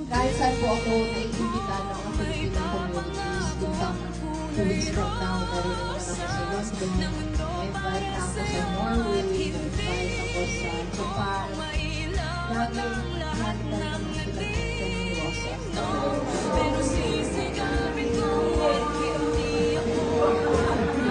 kahit saan po ako naiimbita ng mga Filipino communities, in fact, 2 weeks from now, meron naman ako sa London, na-invite na ako sa Norway, na-invite ako sa Japan, lagi talaga mas pinag-invite ng Rosa. Pero sisigapin ko at hindi ako sa laban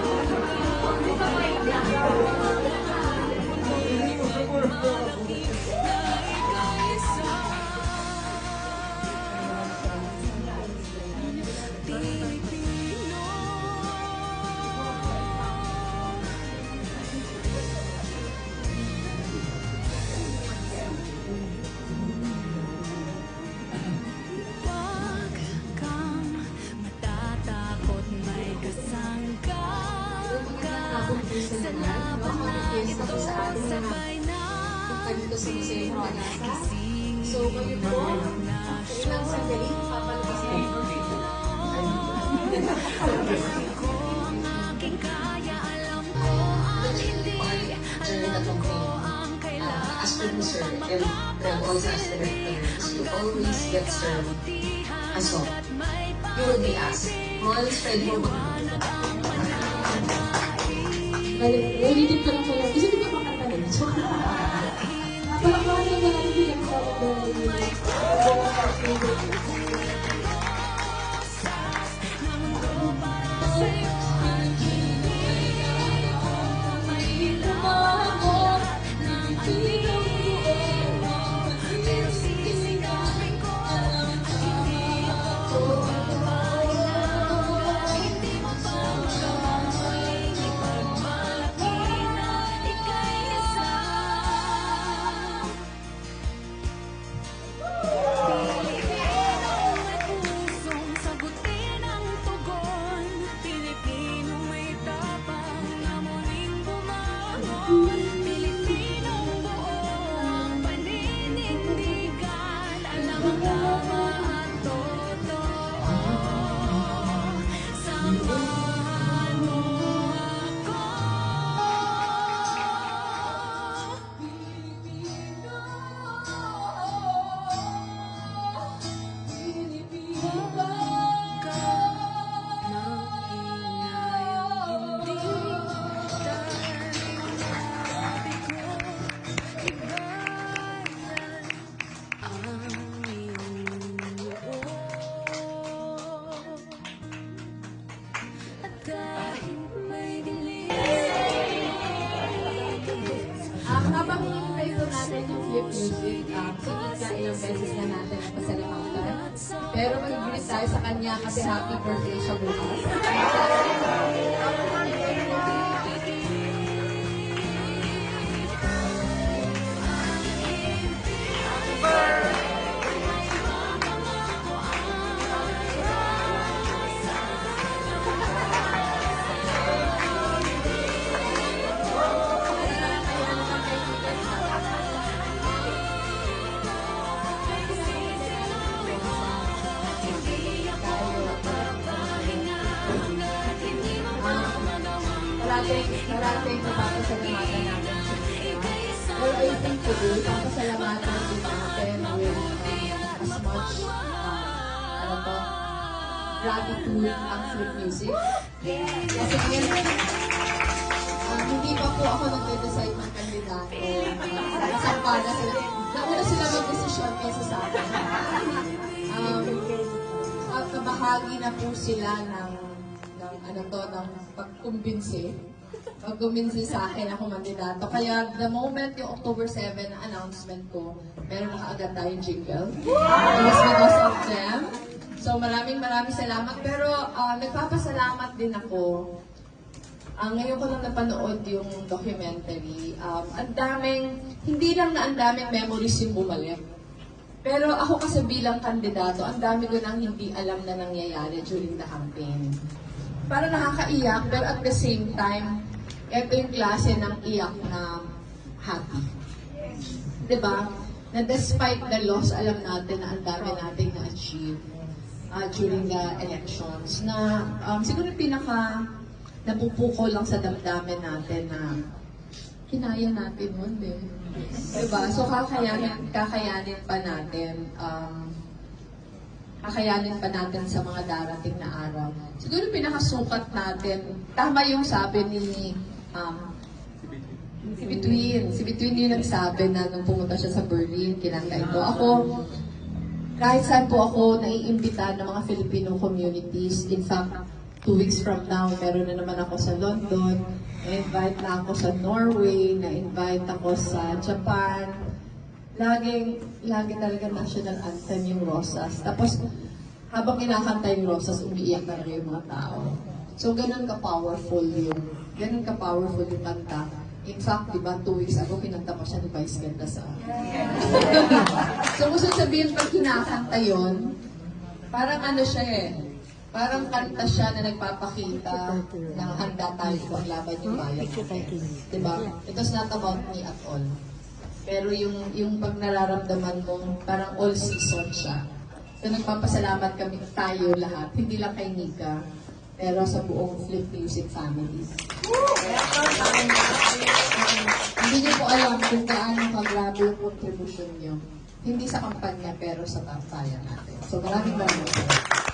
ito sabay na dito sa Museo Pagasa. So, ngayon po, ilang sandali, papalabas na ito. ko ang aking kaya, alam ko ang hindi, alam ko ang kailangan. As producer, and also as director, you always get served a song. You will be asked, Mons, ready mo ba? Ulitin ko lang po lang. Gusto niyo ba makanta rin? Palakpakan lang na natin yung Pilipinong buong paninindigan, alam ang tama at totoo. Samahan mo ako. Pilipino, Pilipino ka ng ingay ang hindi. Habang hinihintay po natin yung flip music, sige ka ilang beses na natin ang pasalamatan. Pero mag-greet tayo sa kanya kasi happy birthday siya bukas. Maraming papasalamatan natin siya. Or I think today, papasalamatan din natin with as much gratitude ang flip music. Kasi ngayon, hindi pa po ako nag-decide ng kandidato. Isang para sila. Nauna sila mag-desisyon kaysa sa akin. Kabahagi na po sila ng pagkumbinsi. Pagkumbinsi sa akin ako mandidato. Kaya the moment yung October 7 na announcement ko, meron na kaagad tayong jingle. It was because of them. So maraming salamat. Pero nagpapasalamat din ako. Ngayon ko lang napanood yung documentary. Hindi lang na ang daming memories yung bumalik. Pero ako kasi bilang kandidato, ang dami ko nang hindi alam na nangyayari during the campaign. Parang nakakaiyak, pero at the same time, ito yung klase ng iyak na happy. Diba? Na despite the loss, alam natin na ang dami nating na-achieve during the elections. Na siguro napupuko lang sa damdamin natin na kinaya natin yun, diba? So kakayanin pa natin. kakayanin pa natin sa mga darating na araw. Siguro pinakasukat natin, tama yung sabi ni si Between yung nagsabi na nung pumunta siya sa Berlin, kinanta ito. Ako, kahit saan po ako naiimbita ng mga Filipino communities. In fact, 2 weeks from now, meron na naman ako sa London. Na-invite na ako sa Norway, na-invite ako sa Japan. Lagi talaga national anthem yung Rosas. Tapos, habang kinakanta yung Rosas, umiiyak talaga yung mga tao. So, ganun ka-powerful yung kanta. In fact, di ba, 2 weeks ago, kinanta ko siya ni Vice Ganda sa So, gusto sabihin, pag kinakanta yun, parang ano siya eh, parang kanta siya na nagpapakita na handa tayo paglaban yung bayan natin. Diba? It was not about me at all. Pero yung pag nararamdaman mo, parang all season siya. So, nagpapasalamat kami tayo lahat, hindi lang kay Nika, pero sa buong Flip Music family. Hindi niyo po alam kung gaano kagrabe yung contribution niyo. Hindi sa kampanya, pero sa tampayan natin. So maraming salamat.